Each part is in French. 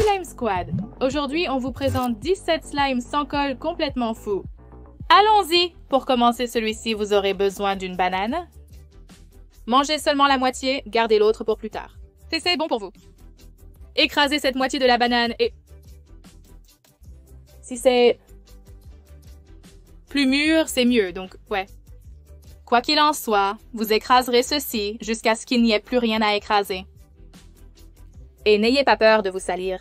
Slime Squad. Aujourd'hui, on vous présente 17 slimes sans colle complètement fous. Allons-y! Pour commencer celui-ci, vous aurez besoin d'une banane. Mangez seulement la moitié, gardez l'autre pour plus tard. C'est bon pour vous. Écrasez cette moitié de la banane et... Si c'est plus mûr, c'est mieux, donc ouais. Quoi qu'il en soit, vous écraserez ceci jusqu'à ce qu'il n'y ait plus rien à écraser. Et n'ayez pas peur de vous salir.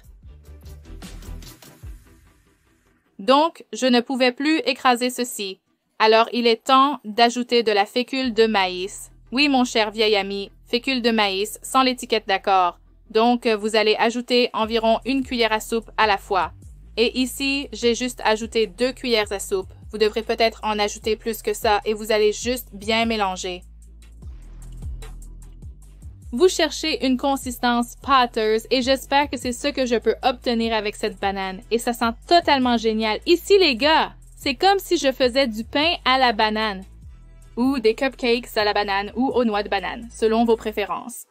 Donc, je ne pouvais plus écraser ceci. Alors, il est temps d'ajouter de la fécule de maïs. Oui, mon cher vieil ami, fécule de maïs, sans l'étiquette d'accord. Donc, vous allez ajouter environ 1 cuillère à soupe à la fois. Et ici, j'ai juste ajouté 2 cuillères à soupe. Vous devrez peut-être en ajouter plus que ça et vous allez juste bien mélanger. Vous cherchez une consistance pâteuse et j'espère que c'est ce que je peux obtenir avec cette banane. Et ça sent totalement génial. Ici, les gars, c'est comme si je faisais du pain à la banane. Ou des cupcakes à la banane ou aux noix de banane, selon vos préférences.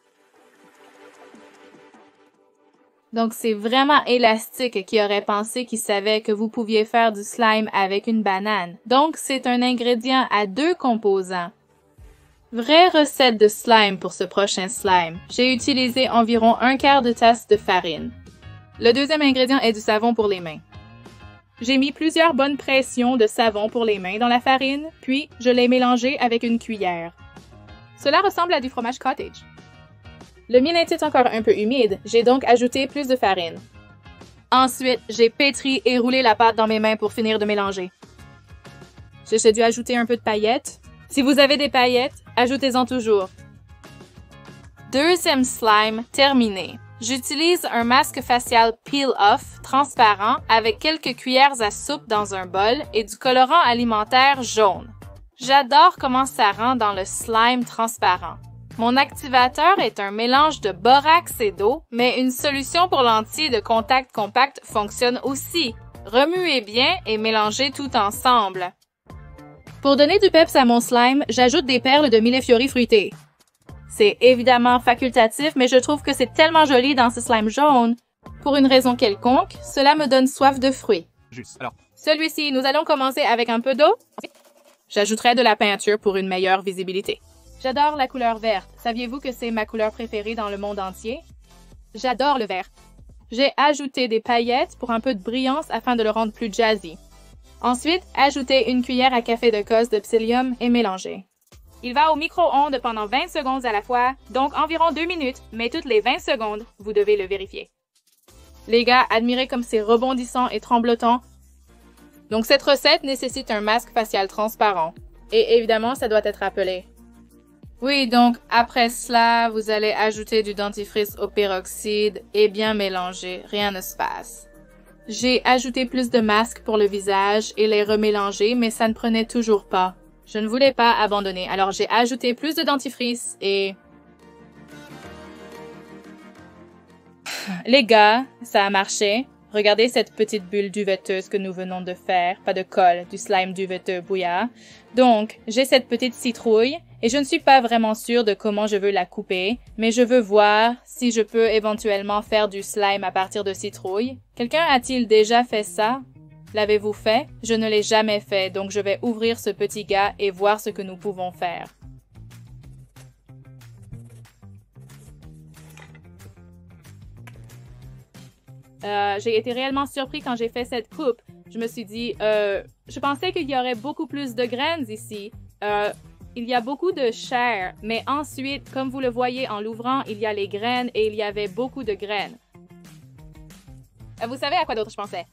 Donc, c'est vraiment Élastique qui aurait pensé qu'il savait que vous pouviez faire du slime avec une banane. Donc, c'est un ingrédient à 2 composants. Vraie recette de slime pour ce prochain slime. J'ai utilisé environ 1/4 de tasse de farine. Le deuxième ingrédient est du savon pour les mains. J'ai mis plusieurs bonnes pressions de savon pour les mains dans la farine, puis je l'ai mélangé avec une cuillère. Cela ressemble à du fromage cottage. Le mien était encore un peu humide, j'ai donc ajouté plus de farine. Ensuite, j'ai pétri et roulé la pâte dans mes mains pour finir de mélanger. J'ai dû ajouter un peu de paillettes. Si vous avez des paillettes, ajoutez-en toujours. Deuxième slime terminé. J'utilise un masque facial peel-off transparent avec quelques cuillères à soupe dans un bol et du colorant alimentaire jaune. J'adore comment ça rend dans le slime transparent. Mon activateur est un mélange de borax et d'eau, mais une solution pour lentilles de contact compact fonctionne aussi. Remuez bien et mélangez tout ensemble. Pour donner du peps à mon slime, j'ajoute des perles de millefiori fruitées. C'est évidemment facultatif, mais je trouve que c'est tellement joli dans ce slime jaune. Pour une raison quelconque, cela me donne soif de fruits. Celui-ci, nous allons commencer avec un peu d'eau. J'ajouterai de la peinture pour une meilleure visibilité. J'adore la couleur verte. Saviez-vous que c'est ma couleur préférée dans le monde entier? J'adore le vert. J'ai ajouté des paillettes pour un peu de brillance afin de le rendre plus jazzy. Ensuite, ajoutez 1 cuillère à café de cosses de psyllium et mélangez. Il va au micro-ondes pendant 20 secondes à la fois, donc environ 2 minutes, mais toutes les 20 secondes, vous devez le vérifier. Les gars, admirez comme c'est rebondissant et tremblotant. Donc cette recette nécessite un masque facial transparent. Et évidemment, ça doit être appelé. Oui, donc après cela, vous allez ajouter du dentifrice au peroxyde et bien mélanger, rien ne se passe. J'ai ajouté plus de masques pour le visage et les remélanger, mais ça ne prenait toujours pas. Je ne voulais pas abandonner, alors j'ai ajouté plus de dentifrice et... Les gars, ça a marché. Regardez cette petite bulle duvetteuse que nous venons de faire, pas de colle, du slime duveteux bouillard. Donc, j'ai cette petite citrouille et je ne suis pas vraiment sûre de comment je veux la couper, mais je veux voir si je peux éventuellement faire du slime à partir de citrouille. Quelqu'un a-t-il déjà fait ça? L'avez-vous fait? Je ne l'ai jamais fait, donc je vais ouvrir ce petit gars et voir ce que nous pouvons faire. J'ai été réellement surpris quand j'ai fait cette coupe. Je me suis dit, je pensais qu'il y aurait beaucoup plus de graines ici. Il y a beaucoup de chair, mais ensuite, comme vous le voyez en l'ouvrant, il y a les graines et il y avait beaucoup de graines. Vous savez à quoi d'autre je pensais?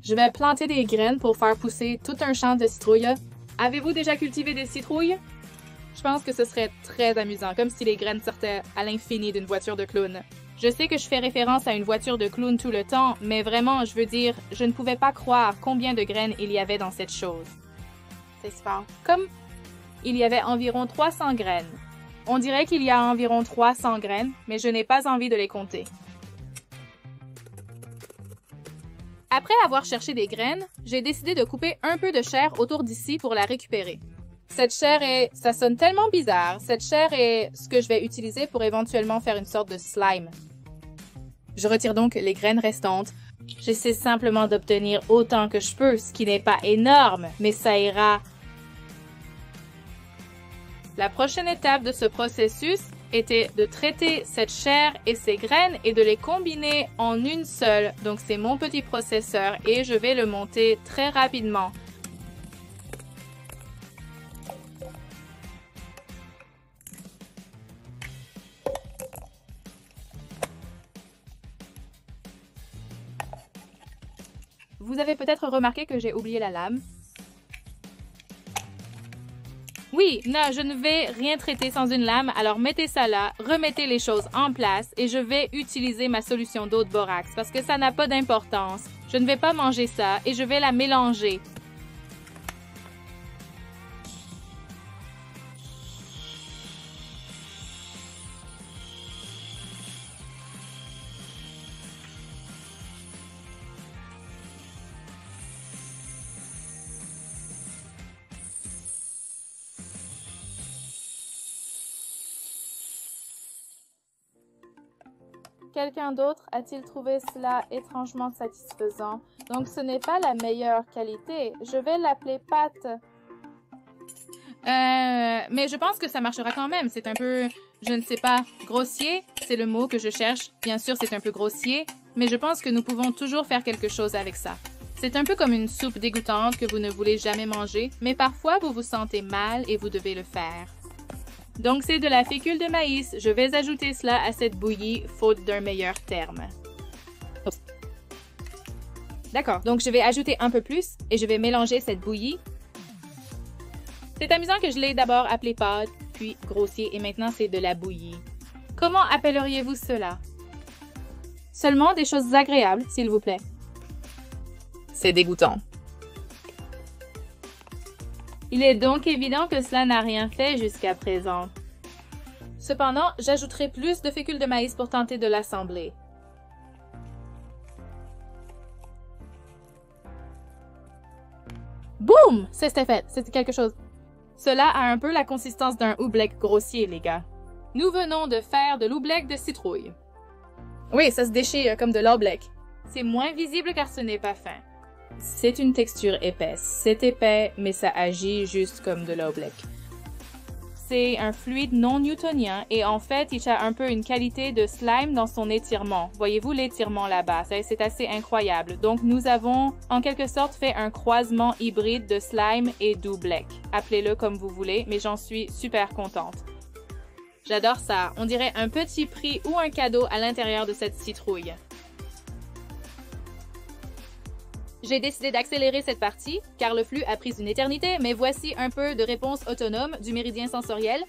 Je vais planter des graines pour faire pousser tout un champ de citrouilles. Avez-vous déjà cultivé des citrouilles? Je pense que ce serait très amusant, comme si les graines sortaient à l'infini d'une voiture de clown. Je sais que je fais référence à une voiture de clown tout le temps, mais vraiment, je veux dire, je ne pouvais pas croire combien de graines il y avait dans cette chose. C'est super. Comme il y avait environ 300 graines. On dirait qu'il y a environ 300 graines, mais je n'ai pas envie de les compter. Après avoir cherché des graines, j'ai décidé de couper un peu de chair autour d'ici pour la récupérer. Cette chair est... ça sonne tellement bizarre. Cette chair est ce que je vais utiliser pour éventuellement faire une sorte de slime. Je retire donc les graines restantes. J'essaie simplement d'obtenir autant que je peux, ce qui n'est pas énorme, mais ça ira. La prochaine étape de ce processus était de traiter cette chair et ces graines et de les combiner en une seule. Donc c'est mon petit processeur et je vais le monter très rapidement. Vous avez peut-être remarqué que j'ai oublié la lame. Oui, non, je ne vais rien traiter sans une lame, alors mettez ça là, remettez les choses en place et je vais utiliser ma solution d'eau de borax parce que ça n'a pas d'importance. Je ne vais pas manger ça et je vais la mélanger. Quelqu'un d'autre a-t-il trouvé cela étrangement satisfaisant? Donc ce n'est pas la meilleure qualité. Je vais l'appeler pâte. Mais je pense que ça marchera quand même. C'est un peu, je ne sais pas, grossier. C'est le mot que je cherche. Bien sûr, c'est un peu grossier, mais je pense que nous pouvons toujours faire quelque chose avec ça. C'est un peu comme une soupe dégoûtante que vous ne voulez jamais manger, mais parfois vous vous sentez mal et vous devez le faire. Donc, c'est de la fécule de maïs. Je vais ajouter cela à cette bouillie, faute d'un meilleur terme. D'accord, donc je vais ajouter un peu plus et je vais mélanger cette bouillie. C'est amusant que je l'ai d'abord appelé pâte, puis grossier et maintenant c'est de la bouillie. Comment appelleriez-vous cela? Seulement des choses agréables, s'il vous plaît. C'est dégoûtant. Il est donc évident que cela n'a rien fait jusqu'à présent. Cependant, j'ajouterai plus de fécule de maïs pour tenter de l'assembler. Boum! C'était fait. C'était quelque chose. Cela a un peu la consistance d'un oobleck grossier, les gars. Nous venons de faire de l'oobleck de citrouille. Oui, ça se déchire comme de l'oobleck. C'est moins visible car ce n'est pas fin. C'est une texture épaisse. C'est épais, mais ça agit juste comme de l'oobleck. C'est un fluide non newtonien et en fait, il a un peu une qualité de slime dans son étirement. Voyez-vous l'étirement là-bas? C'est assez incroyable. Donc, nous avons en quelque sorte fait un croisement hybride de slime et d'oobleck. Appelez-le comme vous voulez, mais j'en suis super contente. J'adore ça. On dirait un petit prix ou un cadeau à l'intérieur de cette citrouille. J'ai décidé d'accélérer cette partie, car le flux a pris une éternité, mais voici un peu de réponse autonome du méridien sensoriel.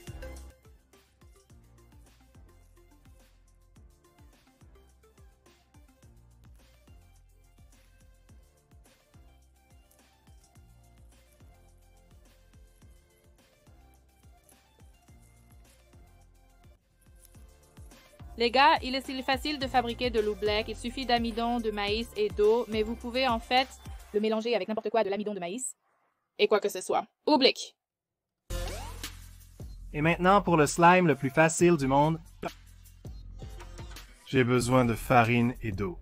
Les gars, il est si facile de fabriquer de l'oobleck. Il suffit d'amidon, de maïs et d'eau, mais vous pouvez en fait le mélanger avec n'importe quoi de l'amidon de maïs et quoi que ce soit. Oobleck. Et maintenant pour le slime le plus facile du monde. J'ai besoin de farine et d'eau.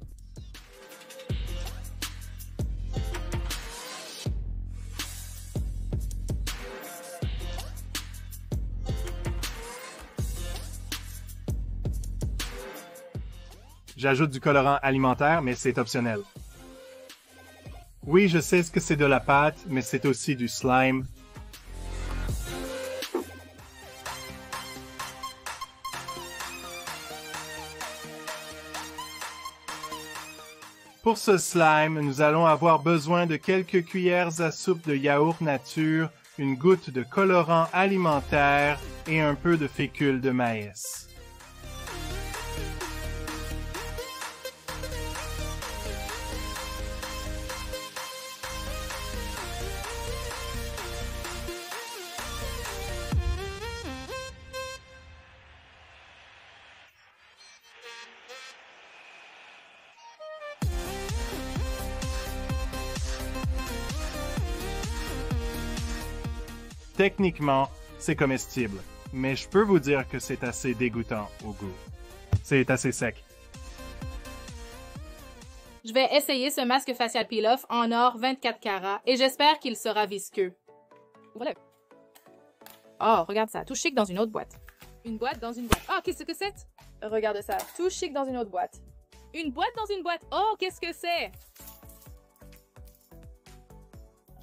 J'ajoute du colorant alimentaire, mais c'est optionnel. Oui, je sais ce que c'est de la pâte, mais c'est aussi du slime. Pour ce slime, nous allons avoir besoin de quelques cuillères à soupe de yaourt nature, une goutte de colorant alimentaire et un peu de fécule de maïs. Techniquement, c'est comestible, mais je peux vous dire que c'est assez dégoûtant au goût. C'est assez sec. Je vais essayer ce masque facial peel-off en or 24 carats et j'espère qu'il sera visqueux. Voilà. Oh, regarde ça, tout chic dans une autre boîte. Une boîte dans une boîte. Oh, qu'est-ce que c'est? Regarde ça. Tout chic dans une autre boîte. Une boîte dans une boîte. Oh, qu'est-ce que c'est?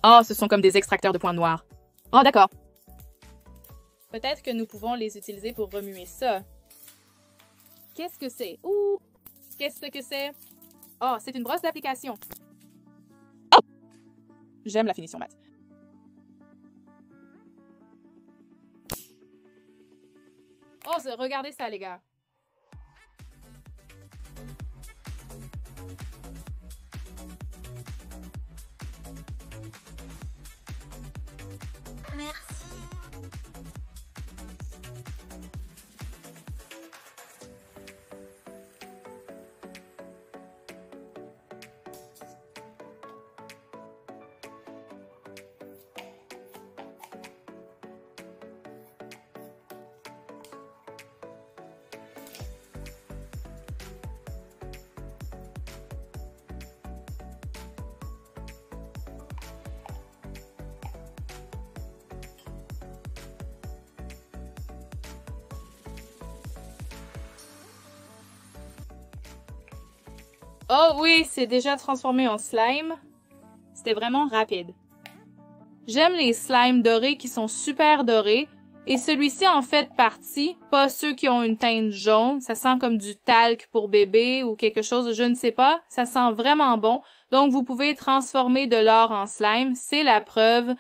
Oh, ce sont comme des extracteurs de points noirs. Oh, d'accord. Peut-être que nous pouvons les utiliser pour remuer ça. Qu'est-ce que c'est? Ouh! Qu'est-ce que c'est? Oh, c'est une brosse d'application. Oh! J'aime la finition mat. Oh, regardez ça, les gars. Merci. Oh oui, c'est déjà transformé en slime. C'était vraiment rapide. J'aime les slimes dorés qui sont super dorés. Et celui-ci en fait partie, pas ceux qui ont une teinte jaune. Ça sent comme du talc pour bébé ou quelque chose, je ne sais pas. Ça sent vraiment bon. Donc vous pouvez transformer de l'or en slime, c'est la preuve.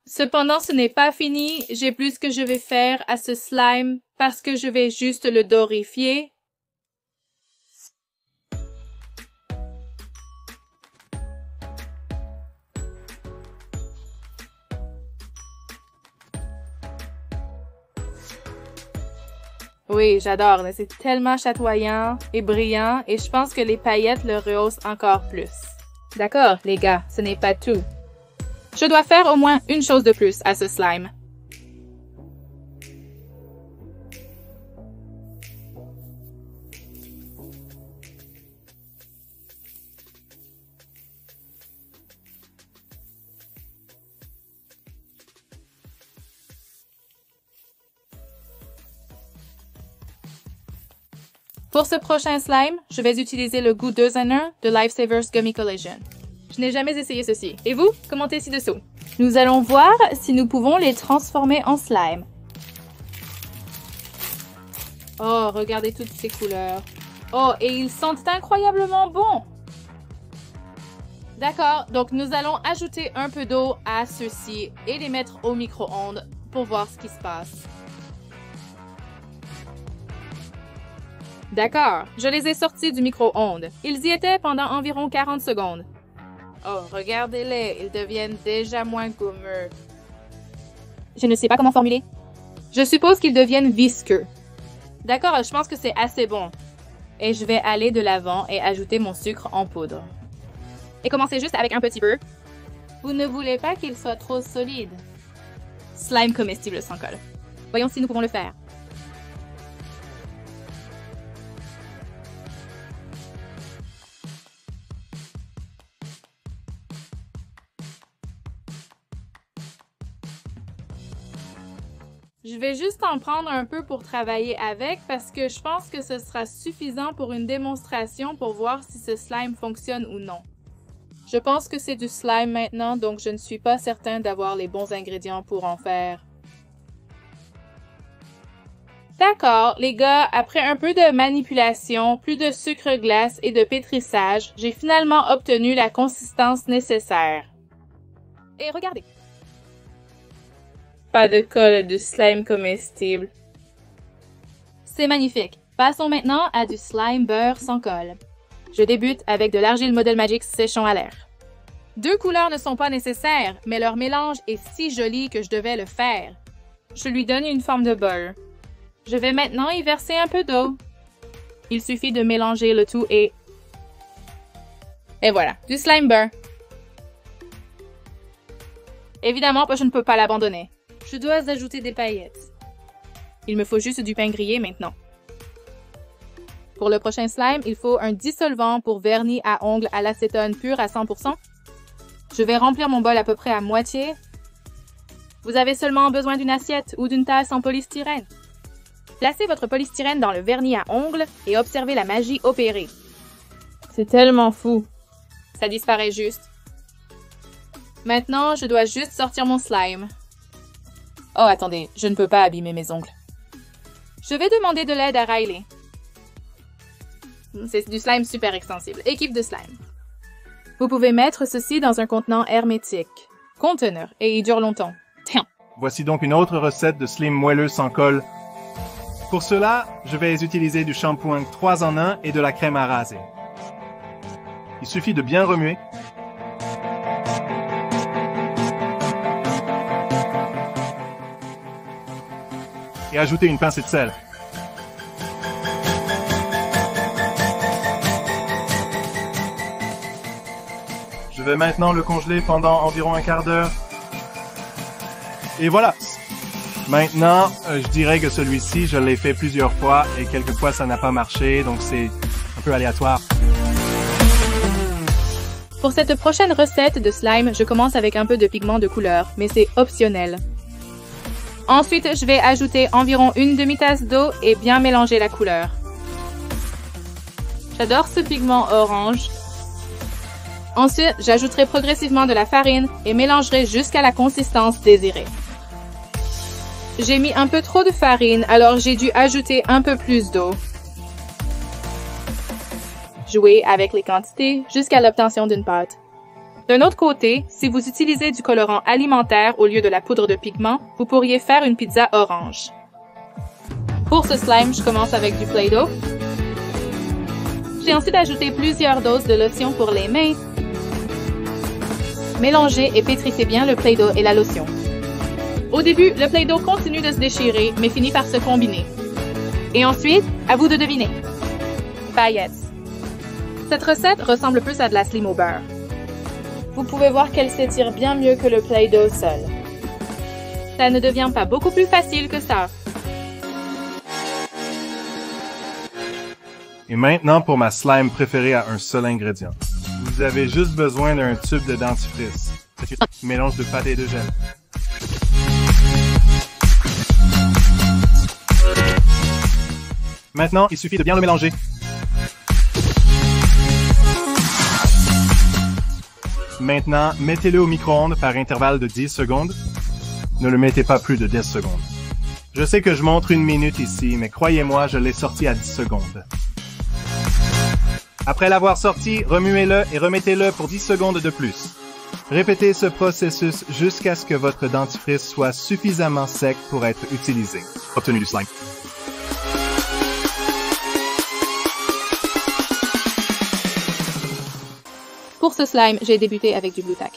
Cependant, ce n'est pas fini. J'ai plus que je vais faire à ce slime parce que je vais juste le dorifier. Oui, j'adore. C'est tellement chatoyant et brillant et je pense que les paillettes le rehaussent encore plus. D'accord, les gars, ce n'est pas tout. Je dois faire au moins une chose de plus à ce slime. Pour ce prochain slime, je vais utiliser le goût designer de Lifesavers Gummy Collision. Je n'ai jamais essayé ceci. Et vous? Commentez ci-dessous. Nous allons voir si nous pouvons les transformer en slime. Oh, regardez toutes ces couleurs. Oh, et ils sentent incroyablement bons! D'accord, donc nous allons ajouter un peu d'eau à ceux-ci et les mettre au micro-ondes pour voir ce qui se passe. D'accord, je les ai sortis du micro-ondes. Ils y étaient pendant environ 40 secondes. Oh, regardez-les, ils deviennent déjà moins gommeux. Je ne sais pas comment formuler. Je suppose qu'ils deviennent visqueux. D'accord, je pense que c'est assez bon. Et je vais aller de l'avant et ajouter mon sucre en poudre. Et commencez juste avec un petit peu. Vous ne voulez pas qu'il soit trop solide. Slime comestible sans colle. Voyons si nous pouvons le faire. Je vais juste en prendre un peu pour travailler avec parce que je pense que ce sera suffisant pour une démonstration pour voir si ce slime fonctionne ou non. Je pense que c'est du slime maintenant, donc je ne suis pas certain d'avoir les bons ingrédients pour en faire. D'accord, les gars, après un peu de manipulation, plus de sucre glace et de pétrissage, j'ai finalement obtenu la consistance nécessaire. Et regardez. Pas de colle de slime comestible. C'est magnifique. Passons maintenant à du slime beurre sans colle. Je débute avec de l'argile Model Magic séchant à l'air. 2 couleurs ne sont pas nécessaires, mais leur mélange est si joli que je devais le faire. Je lui donne une forme de bol. Je vais maintenant y verser un peu d'eau. Il suffit de mélanger le tout et voilà, du slime beurre. Évidemment, je ne peux pas l'abandonner. Je dois ajouter des paillettes. Il me faut juste du pain grillé maintenant. Pour le prochain slime, il faut un dissolvant pour vernis à ongles à l'acétone pur à 100%. Je vais remplir mon bol à peu près à moitié. Vous avez seulement besoin d'une assiette ou d'une tasse en polystyrène. Placez votre polystyrène dans le vernis à ongles et observez la magie opérer. C'est tellement fou. Ça disparaît juste. Maintenant, je dois juste sortir mon slime. Oh, attendez, je ne peux pas abîmer mes ongles. Je vais demander de l'aide à Riley. C'est du slime super extensible. Équipe de slime. Vous pouvez mettre ceci dans un contenant hermétique. Conteneur, et il dure longtemps. Tiens. Voici donc une autre recette de slime moelleux sans colle. Pour cela, je vais utiliser du shampoing 3 en 1 et de la crème à raser. Il suffit de bien remuer. Et ajouter une pincée de sel. Je vais maintenant le congeler pendant environ un quart d'heure. Et voilà! Maintenant, je dirais que celui-ci, je l'ai fait plusieurs fois et quelquefois ça n'a pas marché, donc c'est un peu aléatoire. Pour cette prochaine recette de slime, je commence avec un peu de pigment de couleur, mais c'est optionnel. Ensuite, je vais ajouter environ une demi-tasse d'eau et bien mélanger la couleur. J'adore ce pigment orange. Ensuite, j'ajouterai progressivement de la farine et mélangerai jusqu'à la consistance désirée. J'ai mis un peu trop de farine, alors j'ai dû ajouter un peu plus d'eau. Jouez avec les quantités jusqu'à l'obtention d'une pâte. D'un autre côté, si vous utilisez du colorant alimentaire au lieu de la poudre de pigment, vous pourriez faire une pizza orange. Pour ce slime, je commence avec du Play-Doh. J'ai ensuite ajouté plusieurs doses de lotion pour les mains. Mélangez et pétrissez bien le Play-Doh et la lotion. Au début, le Play-Doh continue de se déchirer, mais finit par se combiner. Et ensuite, à vous de deviner. Paillettes. Cette recette ressemble plus à de la slime au beurre. Vous pouvez voir qu'elle s'étire bien mieux que le Play-Doh seul. Ça ne devient pas beaucoup plus facile que ça. Et maintenant pour ma slime préférée à un seul ingrédient. Vous avez juste besoin d'un tube de dentifrice. C'est un mélange de pâte et de gel. Maintenant, il suffit de bien le mélanger. Maintenant, mettez-le au micro-ondes par intervalle de 10 secondes. Ne le mettez pas plus de 10 secondes. Je sais que je montre 1 minute ici, mais croyez-moi, je l'ai sorti à 10 secondes. Après l'avoir sorti, remuez-le et remettez-le pour 10 secondes de plus. Répétez ce processus jusqu'à ce que votre dentifrice soit suffisamment sec pour être utilisé. Obtenu du slime. Pour ce slime, j'ai débuté avec du Blu Tack.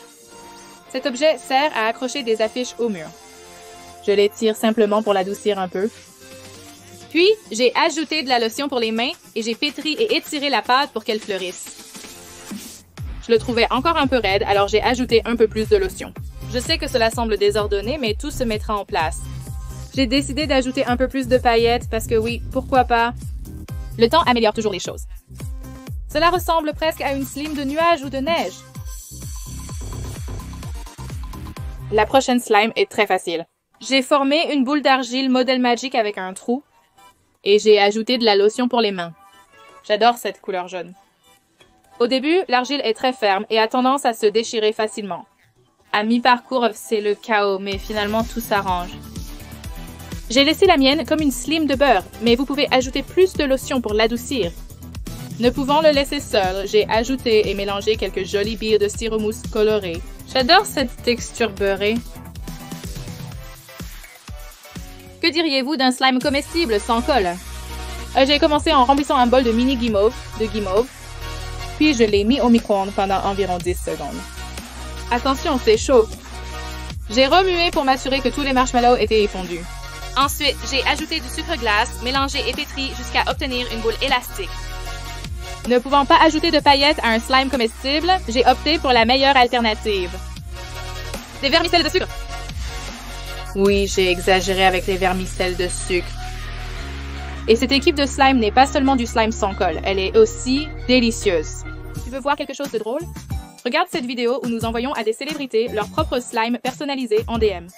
Cet objet sert à accrocher des affiches au mur. Je l'étire simplement pour l'adoucir un peu. Puis, j'ai ajouté de la lotion pour les mains et j'ai pétri et étiré la pâte pour qu'elle fleurisse. Je le trouvais encore un peu raide, alors j'ai ajouté un peu plus de lotion. Je sais que cela semble désordonné, mais tout se mettra en place. J'ai décidé d'ajouter un peu plus de paillettes parce que oui, pourquoi pas? Le temps améliore toujours les choses. Cela ressemble presque à une slime de nuages ou de neige. La prochaine slime est très facile. J'ai formé une boule d'argile Model Magic avec un trou et j'ai ajouté de la lotion pour les mains. J'adore cette couleur jaune. Au début, l'argile est très ferme et a tendance à se déchirer facilement. À mi-parcours, c'est le chaos, mais finalement tout s'arrange. J'ai laissé la mienne comme une slime de beurre, mais vous pouvez ajouter plus de lotion pour l'adoucir. Ne pouvant le laisser seul, j'ai ajouté et mélangé quelques jolies billes de styromousse colorées. J'adore cette texture beurrée. Que diriez-vous d'un slime comestible sans colle? J'ai commencé en remplissant un bol de mini guimauve, puis je l'ai mis au micro-ondes pendant environ 10 secondes. Attention, c'est chaud! J'ai remué pour m'assurer que tous les marshmallows étaient effondus. Ensuite, j'ai ajouté du sucre glace, mélangé et pétri jusqu'à obtenir une boule élastique. Ne pouvant pas ajouter de paillettes à un slime comestible, j'ai opté pour la meilleure alternative. Des vermicelles de sucre! Oui, j'ai exagéré avec les vermicelles de sucre. Et cette équipe de slime n'est pas seulement du slime sans colle, elle est aussi délicieuse. Tu veux voir quelque chose de drôle? Regarde cette vidéo où nous envoyons à des célébrités leur propre slime personnalisé en DM.